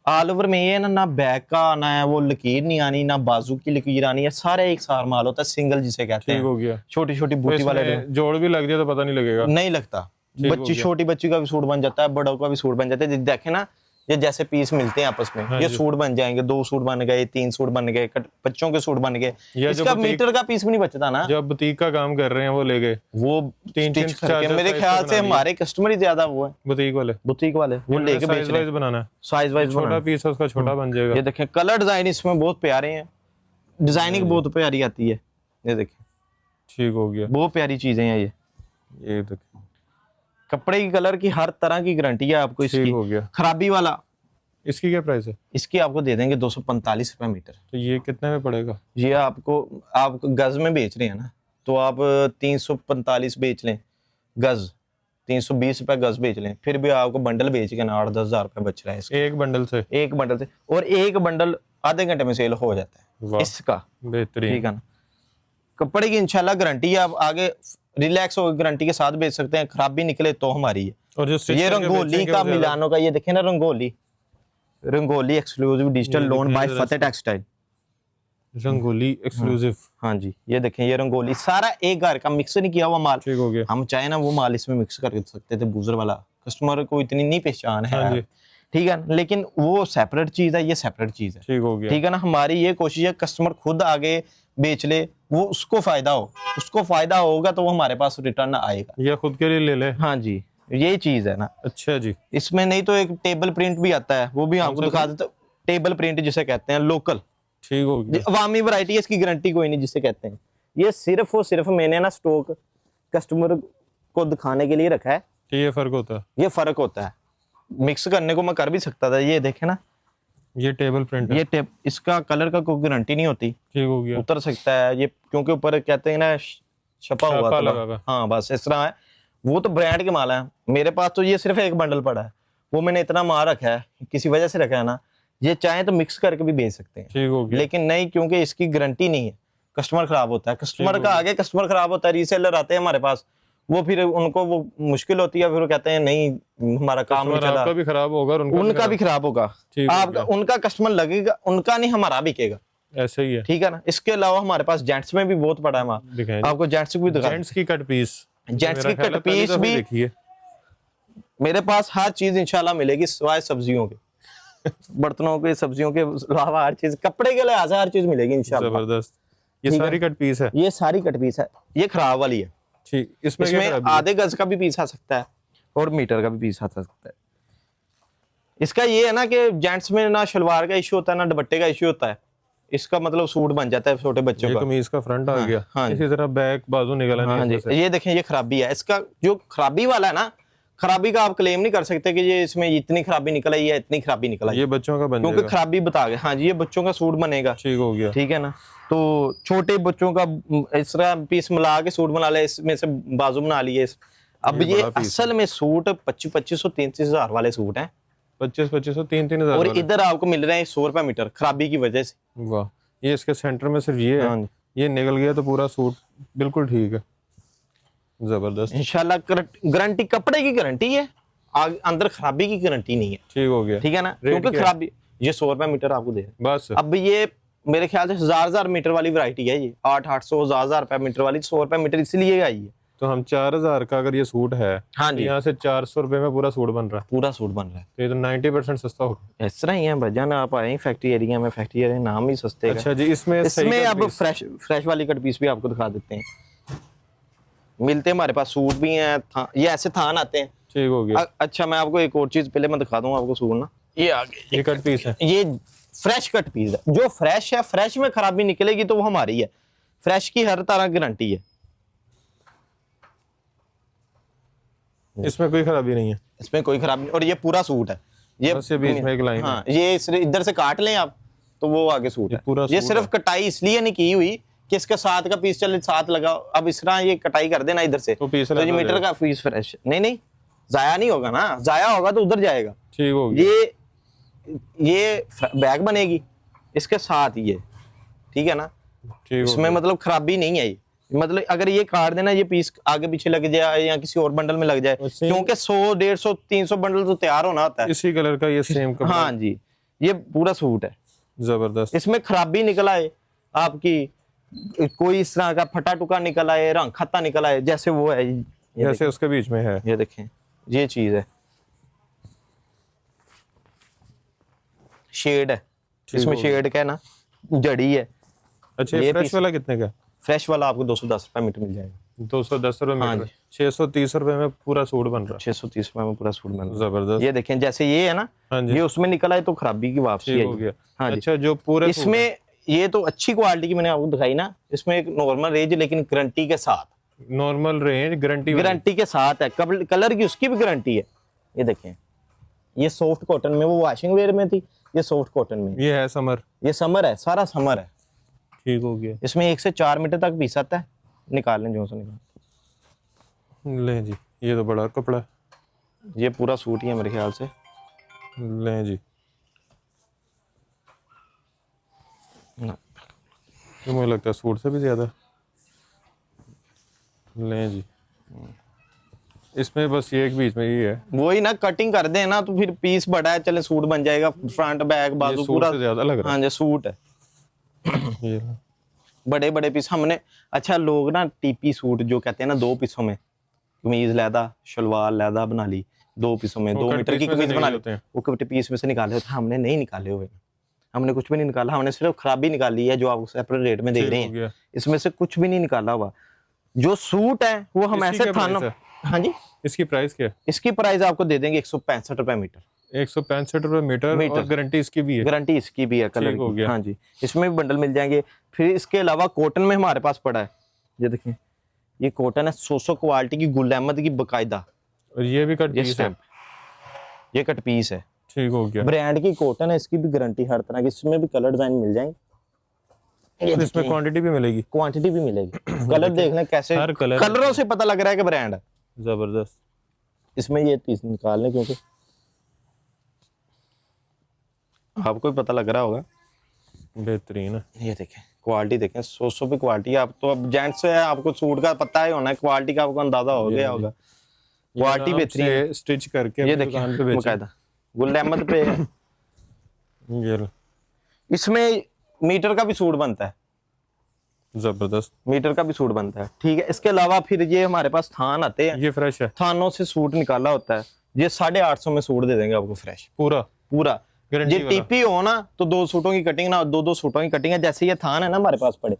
ऑल ओवर में ये ना बैक का आना है, वो लकीर नहीं आनी, ना बाजू की लकीर आनी है, सारे एक सार माल होता है, सिंगल जिसे कहते हैं। ठीक हो गया। छोटी छोटी बूटी वाले जोड़ भी लग जाए तो पता नहीं लगेगा, नहीं लगता। बच्ची, छोटी बच्ची का भी सूट बन जाता है, बड़ों का भी सूट बन जाता है। देखे ना, ये जैसे पीस मिलते हैं आपस में, ये सूट बन जाएंगे, 2 सूट बन गए, 3 सूट बन गए, बच्चों के सूट बन गए। इसका मीटर का पीस भी नहीं बचता ना। जब बुटीक का काम कर रहे हैं वो ले गए, वो 3 करके मेरे ख्याल से हमारे कस्टमर ही ज्यादा वो है, बुटीक वाले वो लेके बेच रहे हैं। बनाना है, साइज वाइज छोटा पीस है उसका छोटा बन जाएगा। ये देखें, कलर डिजाइन इसमें बहुत प्यारे हैं, डिजाइनिंग बहुत प्यारी आती है। ये देखें, ठीक हो गया, बहुत प्यारी चीजें हैं ये देखें। कपड़े की, कलर की, हर तरह की गारंटी है आपको इसकी। हो गया। खराबी वाला, इसकी क्या प्राइस है? इसकी आपको दे देंगे 245 रुपए मीटर। तो ये कितने में पड़ेगा? ये आप गज में बेच रहे हैं ना, तो आप 345 बेच लें गज, 320 रुपए गज बेच लें, फिर भी आपको बंडल बेच के ना 8-10 हजार रुपए बच रहा है इसका। एक बंडल से और एक बंडल आधे घंटे में सेल हो जाता है इसका। बेहतरीन, ठीक है ना। कपड़े की इंशाल्लाह गारंटी है, आप आगे रिलैक्स हो गारंटी के साथ बेच सकते हैं, खराबी निकले तो हमारी है। और जो ये रंगोली का, मिलानो का, ये देखें ना, rangoli exclusive digital loan by Fateh textile, rangoli exclusive. हाँ जी, ये देखें, ये रंगोली सारा एक घर का, मिक्स नहीं किया हुआ माल। ठीक हो गया। हम चाहे ना वो माल इसमें मिक्स कर सकते थे, बूजर वाला कस्टमर को इतनी नहीं पहचान है। हाँ जी। ठीक है ना, लेकिन वो सेपरेट चीज है, ये सेपरेट चीज है। ठीक हो गया। ठीक है ना, हमारी ये कोशिश है कस्टमर खुद आगे बेच ले, वो उसको फायदा हो, उसको फायदा होगा तो वो हमारे पास रिटर्न आएगा, या खुद के लिए ले ले। हाँ जी, यही चीज है ना। अच्छा जी। इसमें नहीं तो एक टेबल प्रिंट भी आता है, वो भी आपको दिखा देता, टेबल प्रिंट जिसे कहते हैं, लोकल। ठीक हो गया। अवामी वैरायटी है, इसकी गारंटी कोई नहीं जिसे कहते हैं। ये सिर्फ और सिर्फ मैंने ना स्टॉक कस्टमर को दिखाने के लिए रखा है। ये फर्क होता है, ये फर्क होता है, मिक्स करने को मैं कर भी सकता था। ये देखे ना, ये टेबल प्रिंट है। ये इसका कलर का कोई गारंटी नहीं होती, ठीक हो गया, उतर सकता है ये, क्योंकि ऊपर कहते हैं ना छपा हुआ लगा। हाँ, बस इस तरह है। वो तो ब्रांड के माल है, मेरे पास तो ये सिर्फ एक बंडल पड़ा है, वो मैंने इतना माल रखा है, किसी वजह से रखा है ना। ये चाहे तो मिक्स करके भी बेच सकते हैं, ठीक हो गया। लेकिन नहीं, क्योंकि इसकी गारंटी नहीं है, कस्टमर खराब होता है, कस्टमर का आगे कस्टमर खराब होता है। रीसेलर आते हैं हमारे पास, वो फिर उनको वो मुश्किल होती है, फिर वो कहते हैं नहीं हमारा काम नहीं चला, आपका भी खराब होगा और उनका भी खराब होगा, आपका, उनका कस्टमर लगेगा, उनका नहीं हमारा बिकेगा। ऐसे ही है। ठीक है ना। इसके अलावा हमारे पास जेंट्स में भी बहुत पड़ा है माल, आपको जेंट्स को भी दिखा, जेंट्स की कट पीस, जेंट्स की कट पीस भी देखिए, मेरे पास हर चीज इंशाल्लाह मिलेगी सिवाय सब्जियों के बर्तनों के, सब्जियों के अलावा हर चीज, कपड़े के लिहाज से हर चीज मिलेगी इंशाल्लाह। जबरदस्त। ये सारी कट पीस है, ये सारी कट पीस है। ये खराब वाली है। ठीक, इसमें आधे गज का भी पीस आ सकता है और मीटर का भी पीस आ सकता है। इसका ये है ना कि जेंट्स में ना शलवार का इश्यू होता है ना दुपट्टे का इश्यू होता है, इसका मतलब सूट बन जाता है छोटे बच्चों का। कमीज का फ्रंट आ गया, हाँ, इसी तरह बैक बाजू निकला नहीं। हाँ जी, ये देखें, ये खराबी है। इसका जो खराबी वाला है ना, खराबी का आप क्लेम नहीं कर सकते कि ये इसमें इतनी खराबी निकल आई है, इतनी खराबी निकल आई, ये बच्चों का बन जाएगा, क्योंकि खराबी बता गए। हाँ जी, ये बच्चों का सूट बनेगा। ठीक हो गया। ठीक है ना, तो छोटे बच्चों का इस तरह पीस मिला के सूट बना ले, इसमें से बाजू बना लिए। अब ये असल में सूट 2500 33 हजार वाले सूट हैं, 2500 3-3 और इधर आपको मिल रहे हैं 100 रुपए मीटर, खराबी की वजह से। वाह, ये इसके सेंटर में सिर्फ ये है, ये निकल गया तो पूरा सूट बिल्कुल ठीक है, जबरदस्त। इंशाल्लाह गारंटी, कपड़े की गारंटी है, अंदर खराबी की गारंटी नहीं है। ठीक हो गया, ठीक है ना, क्योंकि खराबी, ये 100 रुपए मीटर आपको दे बस। अब ये मेरे ख्याल से 1000 मीटर वाली वैरायटी है, ये 800 1000 रुपए मीटर वाली, 100 रुपए मीटर इसलिए आई है, तो हम 4000 का अगर ये सूट है, हाँ तो जी, यहाँ से 400 रुपए में पूरा सूट बन रहा है, पूरा सूट बन रहा है। तो ये तो 90% सस्ता होगा। इस तरह ही है भजन, आप आए फैक्ट्री एरिया में, फैक्ट्री एरिया नाम ही सस्ते का। अच्छा जी, इसमें सही इसमें कट अब पीस। फ्रेश वाली कट पीस भी आपको दिखा देते हैं। मिलते हैं हमारे पास सूट भी हैं, ये ऐसे थान आते हैं। ठीक हो गया, अच्छा मैं आपको एक और चीज पहले मैं दिखा दूं आपको सूट ना, ये आगे ये कट पीस है। ये फ्रेश कट पीस है, जो फ्रेश है, फ्रेश में खराबी निकलेगी तो वो हमारी है, फ्रेश की हर तरह गारंटी है। इसमें कोई खराबी नहीं है, इसमें कोई खराबी नहीं, और ये पूरा सूट है। ये बस ये बीच में एक लाइन है। हाँ, ये इधर से काट लें आप तो वो आगे सूट ये है। पूरा ये सूट सिर्फ है। कटाई इसलिए नहीं की हुई कि इसका साथ का पीस चले साथ लगा, अब इस तरह ये कटाई कर देना इधर से तो पीस तो ये अलग हो मीटर का पीस फ्रेश नहीं, नहीं जाया नहीं होगा ना, जाया होगा तो उधर जाएगा। ठीक हो गया, ये बैग बनेगी इसके साथ ये, ठीक है ना, ठीक हो इसमें गया। मतलब खराबी नहीं है। ये मतलब अगर ये काट देना, ये पीस आगे पीछे लग जाए या किसी और बंडल में लग जाए, उससे- क्योंकि 100 150 300 बंडल तो तैयार होना होता है। इसी कलर का ये सेम कपड़ा, हाँ जी, ये पूरा सूट है। जबरदस्त। इसमें खराबी निकल आए आपकी, कोई इस तरह का फटा टुका निकल आए, रंग खत्ता निकल आए, जैसे वो है ये जैसे उसके बीच में है, ये देखें, ये चीज है, शेड है इसमें, हो शेड का है ना, जड़ी है। अच्छा, ये ये फ्रेश पीस- वाला कितने का? फ्रेश वाला आपको 210 रुपए मीटर मिल जाएगा। 210 रुपए हाँ मीटर, 630 रुपए में पूरा सूट बन रहा 630 रुपए में पूरा सूट मिल है। रहा है। जबरदस्त, ये देखें, जैसे ये है ना, हाँ जी, ये उसमें निकला है तो खराबी की वापसी ठीक हो है। गया। हाँ जी, अच्छा, जो पूरे सूट इसमें ये तो अच्छी क्वालिटी की मैंने आपको दिखाई ना, इसमें एक नॉर्मल रेंज लेकिन गारंटी के साथ, है, नॉर्मल रेंज गारंटी, गारंटी के साथ है, कलर की उसकी भी गारंटी है। ये देखें, ये सॉफ्ट कॉटन में, वो वॉशिंग वेयर में थी, ये सॉफ्ट कॉटन में, ये है समर, ये समर है, सारा समर है। ठीक हो गया। इसमें 1 से 4 मीटर तक पीस आता है, निकाल लें जो से निकाल। लें जी, ये तो बड़ा कपड़ा है। ये पूरा सूट ही है मेरे ख्याल से। लें जी, ना, ये मुझे लगता है सूट से भी ज्यादा। लें जी, इसमें बस ये एक बीच में ये है, वही ना, कटिंग कर दें ना तो फिर पीस बड़ा है, चले सूट बन जाएगा, फ्रंट बैक ये बाजू सूट पूरा। से ज्यादा लग रहा हाँ जी, सूट है, है। ये लो। बड़े बड़े पीस हमने। अच्छा, लोग ना टीपी सूट जो कहते हैं ना, 2 पीसों में कमीज लैदा शलवार लैदा बना ली, 2 पीसों में, वो 2 कट मीटर की पीस में से कमीज बना निकले ली, होते हैं। वो कट पीस में से निकाले होते हैं। हमने नहीं निकाले हुए, हमने कुछ भी नहीं निकाला, हमने सिर्फ खराबी निकाली है जो आपको सेपरेट रेट में दे ठीक रहे हो हैं। गया। इसमें से कुछ भी नहीं निकाला हुआ। जो सूट है वो हम इसकी ऐसे क्या थानों, प्राइस हाँ जी, इसकी प्राइस क्या है? इसकी प्राइस आपको दे देंगे 165 रुपए मीटर। 165 रुपए मीटर, मीटर। और गारंटी इसकी भी है। गारंटी इसकी भी है, कलर ठीक हो की। गया। हाँ जी, इसमें भी बंडल मिल जाएंगे। फिर इसके अलावा कॉटन में हमारे पास पड़ा है, ये देखें, ये कॉटन है 100 क्वालिटी की, गुल अहमद की बकायदा, और ये भी कट ये पीस है। स्टैम्प, ये कट पीस है, ठीक हो गया। ब्रांड की कॉटन है, इसकी भी गारंटी हर तरह की, इसमें भी कलर डिजाइन मिल जाएंगे, तो इसमें क्वांटिटी भी मिलेगी। क्वांटिटी भी मिलेगी। कलर देख लें कैसे, हर कलर- कलरों से पता लग रहा है कि ब्रांड है। जबरदस्त, इसमें ये पीस निकाल लें क्योंकि आपको भी पता लग रहा होगा। बेहतरीन है। ये देखें, क्वालिटी देखें, 100 भी क्वालिटी। आप तो अब जेंट्स से है, आपको सूट का पता ही होना है, क्वालिटी का आपको अंदाजा हो गया होगा। क्वालिटी बेहतरीन है। स्टिच करके ये अपनी दुकान पे देखें, बेचें। मुकायदा गुल अहमद पे है। ये लो, इसमें मीटर का भी सूट बनता है, जबरदस्त। मीटर का भी सूट बनता है, ठीक है। इसके अलावा फिर ये हमारे पास थान आते हैं, ये फ्रेश है थानों से सूट निकाला होता है। ये 850 में सूट दे देंगे आपको फ्रेश पूरा, पूरा। गारंटी ये वाला। टीपी हो ना तो 2 सूटों की कटिंग ना, 2 सूटों की कटिंग है। जैसे ये थान है ना हमारे पास पड़े,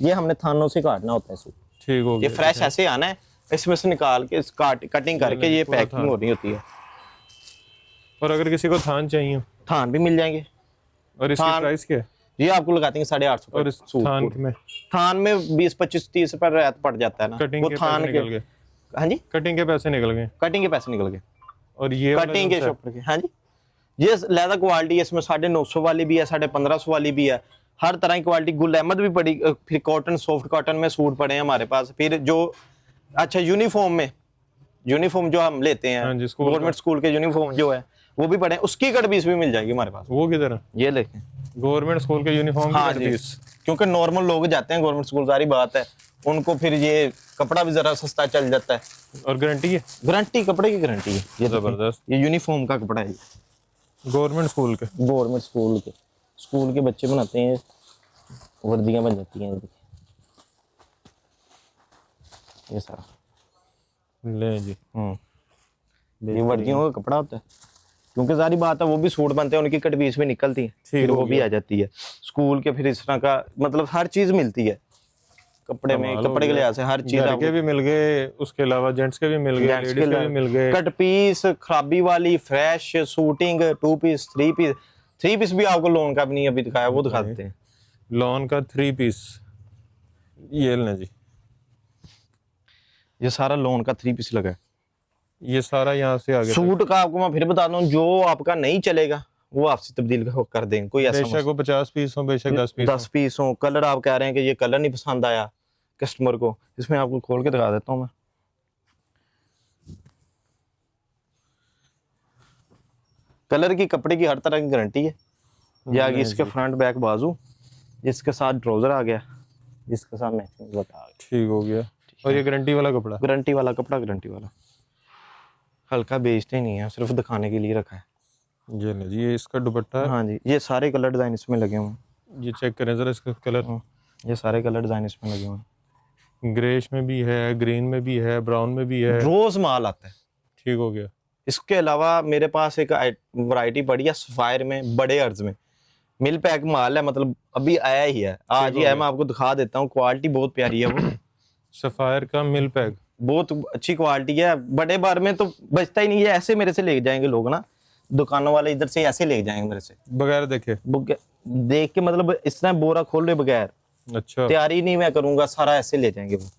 ये हमने थानों से काटना होता है सूट। ठीक हो ये गया। फ्रेश ऐसे आना है, इसमें से निकाल के कटिंग करके ये पूरा पैकिंग थान। होनी होती है। और अगर किसी को थान चाहिए, थान भी मिल जाएंगे। और इसकी थान- प्राइस क्या है? ये आपको लगा देंगे 850 और इस सूट थान पूरा। में थान में 20 25 30 रुपए रियायत पड़ जाता है ना, कटिंग वो के थान पैसे निकल गए। हाँ जी, कटिंग के पैसे निकल गए। कटिंग के पैसे निकल गए, और ये वाला कटिंग जो के है, शॉपर के। हाँ जी, ये लेदर क्वालिटी है, इसमें 950 वाली भी है, 1550 वाली भी है, हर तरह की क्वालिटी। गुल अहमद भी पड़ी, फिर कॉटन, सॉफ्ट कॉटन में सूट पड़े हैं हमारे पास। फिर जो अच्छा यूनिफॉर्म में, यूनिफॉर्म जो हम लेते हैं हाँ जी, स्कूल गवर्नमेंट स्कूल के यूनिफॉर्म जो है वो भी पड़े हैं, उसकी कट पीस भी मिल जाएगी हमारे पास। वो किधर है? ये देखें, गवर्नमेंट स्कूल के यूनिफॉर्म हाँ की जी, पीस। क्योंकि नॉर्मल लोग जाते हैं गवर्नमेंट स्कूल, सारी बात है, उनको फिर ये कपड़ा भी जरा सस्ता चल जाता है। और गारंटी है? गारंटी, कपड़े की गारंटी है। ये देखें, जबरदस्त। ये यूनिफॉर्म का कपड़ा है, गवर्नमेंट स्कूल के। गवर्नमेंट स्कूल के बच्चे बनाते हैं, वर्दियां बन जाती हैं। ये देखिए, ये सारा ले जी। ये वर्दियों का कपड़ा होता है, क्योंकि सारी बात है वो भी सूट बनते हैं, उनकी कट पीस भी निकलती है, फिर वो भी आ जाती है स्कूल के, फिर इस तरह का मतलब हर चीज मिलती है कपड़े में, कपड़े के लिहाज से हर चीज घर के भी मिल गए, उसके अलावा जेंट्स के भी मिल गए, लेडीज के भी मिल गए। कट पीस, खराबी वाली, fresh, shooting, 2 piece, 3 piece. 3 piece भी आपको लोन का भी नहीं अभी दिखाया, वो दिखा देते हैं। लॉन का 3 पीस ये लेना जी। ये सारा लोन का 3 पीस लगा है। ये सारा यहाँ से आगे सूट का आपको मैं फिर बता दूं, जो आपका नहीं चलेगा वो आपसे तब्दील कर देंगे, कोई ऐसा बेशक वो 50 पीस हो, बेशक 10 पीस 10 पीस हो। कलर आप कह रहे हैं कि ये कलर नहीं पसंद आया कस्टमर को, इसमें आपको खोल के दिखा देता हूं मैं। कलर की, कपड़े की हर तरह की गारंटी है। ये आगे इसके फ्रंट बैक बाजू, जिसके साथ ट्राउजर आ गया, जिसके साथ मैचिंग बता आ गया। ठीक हो गया। और ये गारंटी वाला कपड़ा, गारंटी वाला कपड़ा, गारंटी वाला, हल्का बेचते नहीं है, सिर्फ दिखाने के लिए रखा है। ये ले जी। ये इसका दुपट्टा, हाँ जी, ये सारे कलर डिजाइन इसमें लगे हुए हैं। ये चेक करें जरा इसका कलर। ये सारे कलर डिजाइन इसमें लगे हुए हैं। ग्रेश में भी है, ग्रीन में भी है, ब्राउन में भी है। रोज माल आता है। ठीक हो गया। इसके अलावा मेरे पास एक वैरायटी पड़ी है सफायर में, बड़े अर्ज में, मिल पैक माल है, मतलब अभी आया ही है, आज ही है। मैं आपको दिखा देता हूँ, क्वालिटी बहुत प्यारी है वो। सफायर का मिल पैक बहुत अच्छी क्वालिटी है। बड़े बार में तो बचता ही नहीं है, ऐसे मेरे से ले जाएंगे लोग ना, दुकानों वाले इधर से ऐसे ले जाएंगे मेरे से बगैर देखे, देख के, मतलब इस तरह बोरा खोल रहे बगैर, अच्छा तैयारी नहीं मैं करूंगा, सारा ऐसे ले जाएंगे वो।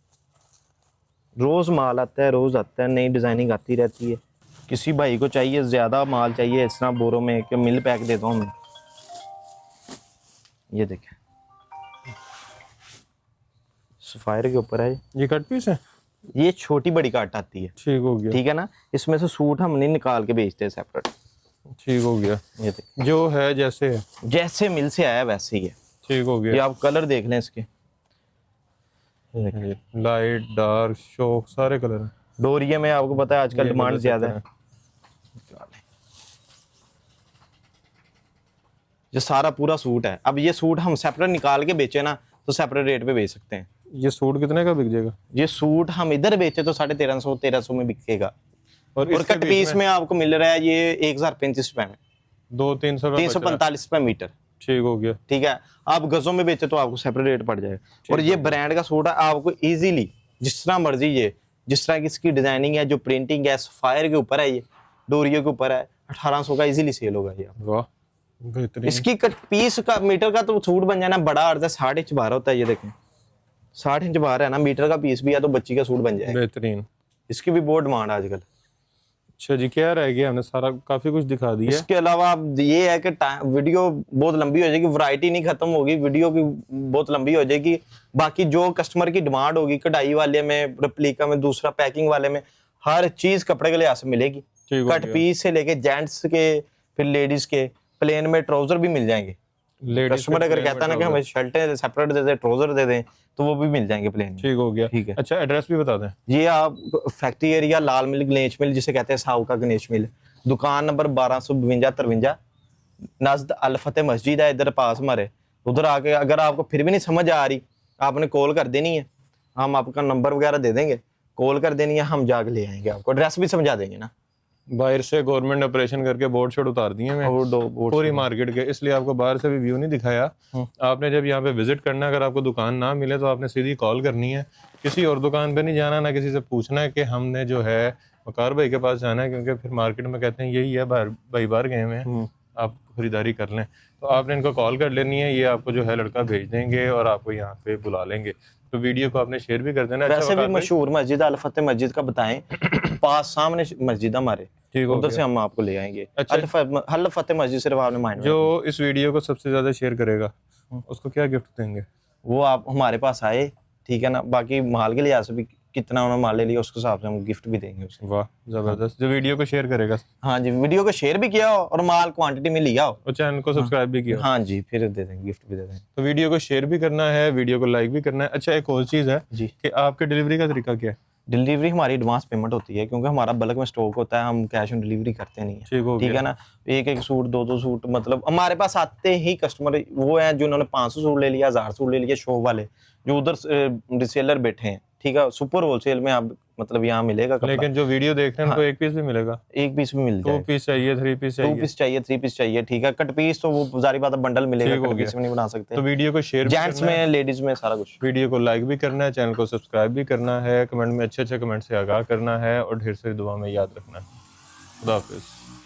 रोज माल आता है, रोज आता है, नई डिजाइनिंग आती रहती है। किसी भाई को चाहिए ज्यादा माल चाहिए इस तरह बोरों में कि मिल पैक दे दो हमें, ये देखें सफायर के ऊपर है। ये कट पीस है, ये छोटी बड़ी काट आती है। ठीक हो गया। ठीक है ना, इसमें से सूट हम नहीं निकाल के बेचते सेपरेट। ठीक हो गया। ये देखें, जो है जैसे है, जैसे मिल से आया वैसे ही है। ठीक हो ये गया। आप कलर देख लें इसके, लाइट डार्क शोक सारे कलर हैं। डोरिया में आपको पता है आजकल ये डिमांड कलर ज्यादा है। हैं। ये सारा पूरा सूट है। अब ये सूट हम सेपरेट निकाल के बेचे ना तो सेपरेट रेट पे बेच सकते हैं। ये सूट कितने का बिक जाएगा? ये सूट हम इधर बेचे तो 1350-1300 में बिकेगा, और और कट पीस में आपको मिल रहा है ये 1035 रुपए में, 200-300 345 रुपए मीटर। ठीक हो गया। ठीक है, आप गजों में बेचे तो आपको सेपरेट रेट पड़ जाएगा। और ये ब्रांड का सूट है, आपको इजीली जिस तरह मर्जी, ये जिस तरह की इसकी डिजाइनिंग है, जो प्रिंटिंग है, फायर के ऊपर है, ये डोरियो के ऊपर है, 1800 का इजीली सेल होगा ये। वाह बेहतरीन। इसकी कट पीस का मीटर का तो सूट बन जाना, बड़ा अर्थ है, 60 इंच बाहर होता है, ये देखें 60 इंच बाहर है ना, मीटर का पीस भी है तो बच्ची का सूट बन जाएगा। बेहतरीन। इसकी भी बहुत डिमांड है आजकल। अच्छा जी, क्या रह गया? हमने सारा काफी कुछ दिखा दिया। इसके अलावा अब ये है कि वीडियो बहुत लंबी हो जाएगी, वैरायटी नहीं खत्म होगी, वीडियो की बहुत लंबी हो जाएगी। बाकी जो कस्टमर की डिमांड होगी, कढ़ाई वाले में, रेप्लिका में, दूसरा पैकिंग वाले में, हर चीज कपड़े के लिहाज से मिलेगी। कट पीस से लेके जेंट्स के, फिर लेडीज के, प्लेन में ट्राउजर भी मिल जाएंगे। कस्टमर अगर कहता है ना कि हमें शर्टें सेपरेट दे दें, ट्राउजर दे दें, तो वो भी मिल जाएंगे प्लेन में। ठीक हो गया। ठीक है। अच्छा एड्रेस भी बता दें। ये आप फैक्ट्री एरिया लाल मिल, गणेश मिल जिसे कहते हैं, साहू का गणेश मिल, दुकान नंबर 1252-53, नजद अल फतेह मस्जिद है, इधर पास हमारे। उधर आके अगर आपको फिर भी नहीं समझ आ रही, आपने कॉल कर देनी है, हम आपका नंबर वगैरह दे देंगे, कॉल कर देनी है, हम जाके ले आएंगे, आपको एड्रेस भी समझा देंगे ना। बाहर से गवर्नमेंट ऑपरेशन करके बोर्ड शोर्ड उतार दिए हैं पूरी मार्केट के, इसलिए आपको बाहर से भी व्यू नहीं दिखाया। आपने जब यहाँ पे विजिट करना, अगर आपको दुकान ना मिले तो आपने सीधी कॉल करनी है, किसी और दुकान पे नहीं जाना, ना किसी से पूछना है कि हमने जो है वकार भाई के पास जाना है, क्योंकि फिर मार्केट में कहते हैं यही है, भाई बाहर गए हुए हैं, आप खरीदारी कर लें। तो आपने इनको कॉल कर लेनी है, ये आपको जो है लड़का भेज देंगे और आपको यहाँ पे बुला लेंगे। तो वीडियो को आपने शेयर भी कर देना। वैसे भी मशहूर मस्जिद अल फतेह मस्जिद का बताएं, पास सामने मस्जिद हमारे, उधर से हम आपको ले आएंगे। अच्छा। अल फतेह मस्जिद सिर्फ आपने माइंड, जो इस वीडियो को सबसे ज्यादा शेयर करेगा उसको क्या गिफ्ट देंगे? वो आप हमारे पास आए, ठीक है ना, बाकी माल के लिहाज से भी कितना उन्होंने माल ले लिया उसके हिसाब से हम गिफ्ट भी देंगे उसे। वाह जबरदस्त। जो वीडियो को शेयर करेगा, हाँ जी, वीडियो को शेयर भी किया हो और माल क्वांटिटी में लिया हो और चैनल को सब्सक्राइब भी किया हो, हाँ जी, फिर दे देंगे, गिफ्ट भी दे देंगे। तो वीडियो को शेयर भी करना है, वीडियो को लाइक भी करना है। अच्छा एक और चीज़ है जी, कि आपके डिलीवरी का तरीका क्या है? डिलीवरी हमारी एडवांस पेमेंट होती है, क्योंकि हमारा बल्क में स्टॉक होता है, हम कैश ऑन डिलीवरी करते नहीं है। ठीक है ना, एक एक सूट, दो सूट, मतलब हमारे पास आते ही कस्टमर वो हैं जिन्होंने 500 सूट ले लिया, 1000 सूट ले लिया, शो वाले जो उधर रिसेलर बैठे हैं, ठीक है, सुपर होलसेल में आप मतलब यहाँ मिलेगा कपड़ा। लेकिन जो वीडियो देख रहे हैं उनको एक पीस भी मिलेगा, एक पीस भी मिल 2 जाएगा, पीस चाहिए, 3 पीस 2 चाहिए, पीस चाहिए, 3 पीस चाहिए, ठीक है। कट पीस तो वो जारी बात है बंडल मिलेगा, ठीक हो कट पीस गया। में नहीं बना सकते। तो वीडियो को शेयर भी जेंट्स करना है, में, लेडीज में, सारा कुछ। वीडियो को लाइक भी करना है, चैनल को सब्सक्राइब भी करना है, कमेंट में अच्छे अच्छे कमेंट से आगाह करना है और ढेर सारी दुआ में याद रखना है। खुदा हाफिज़।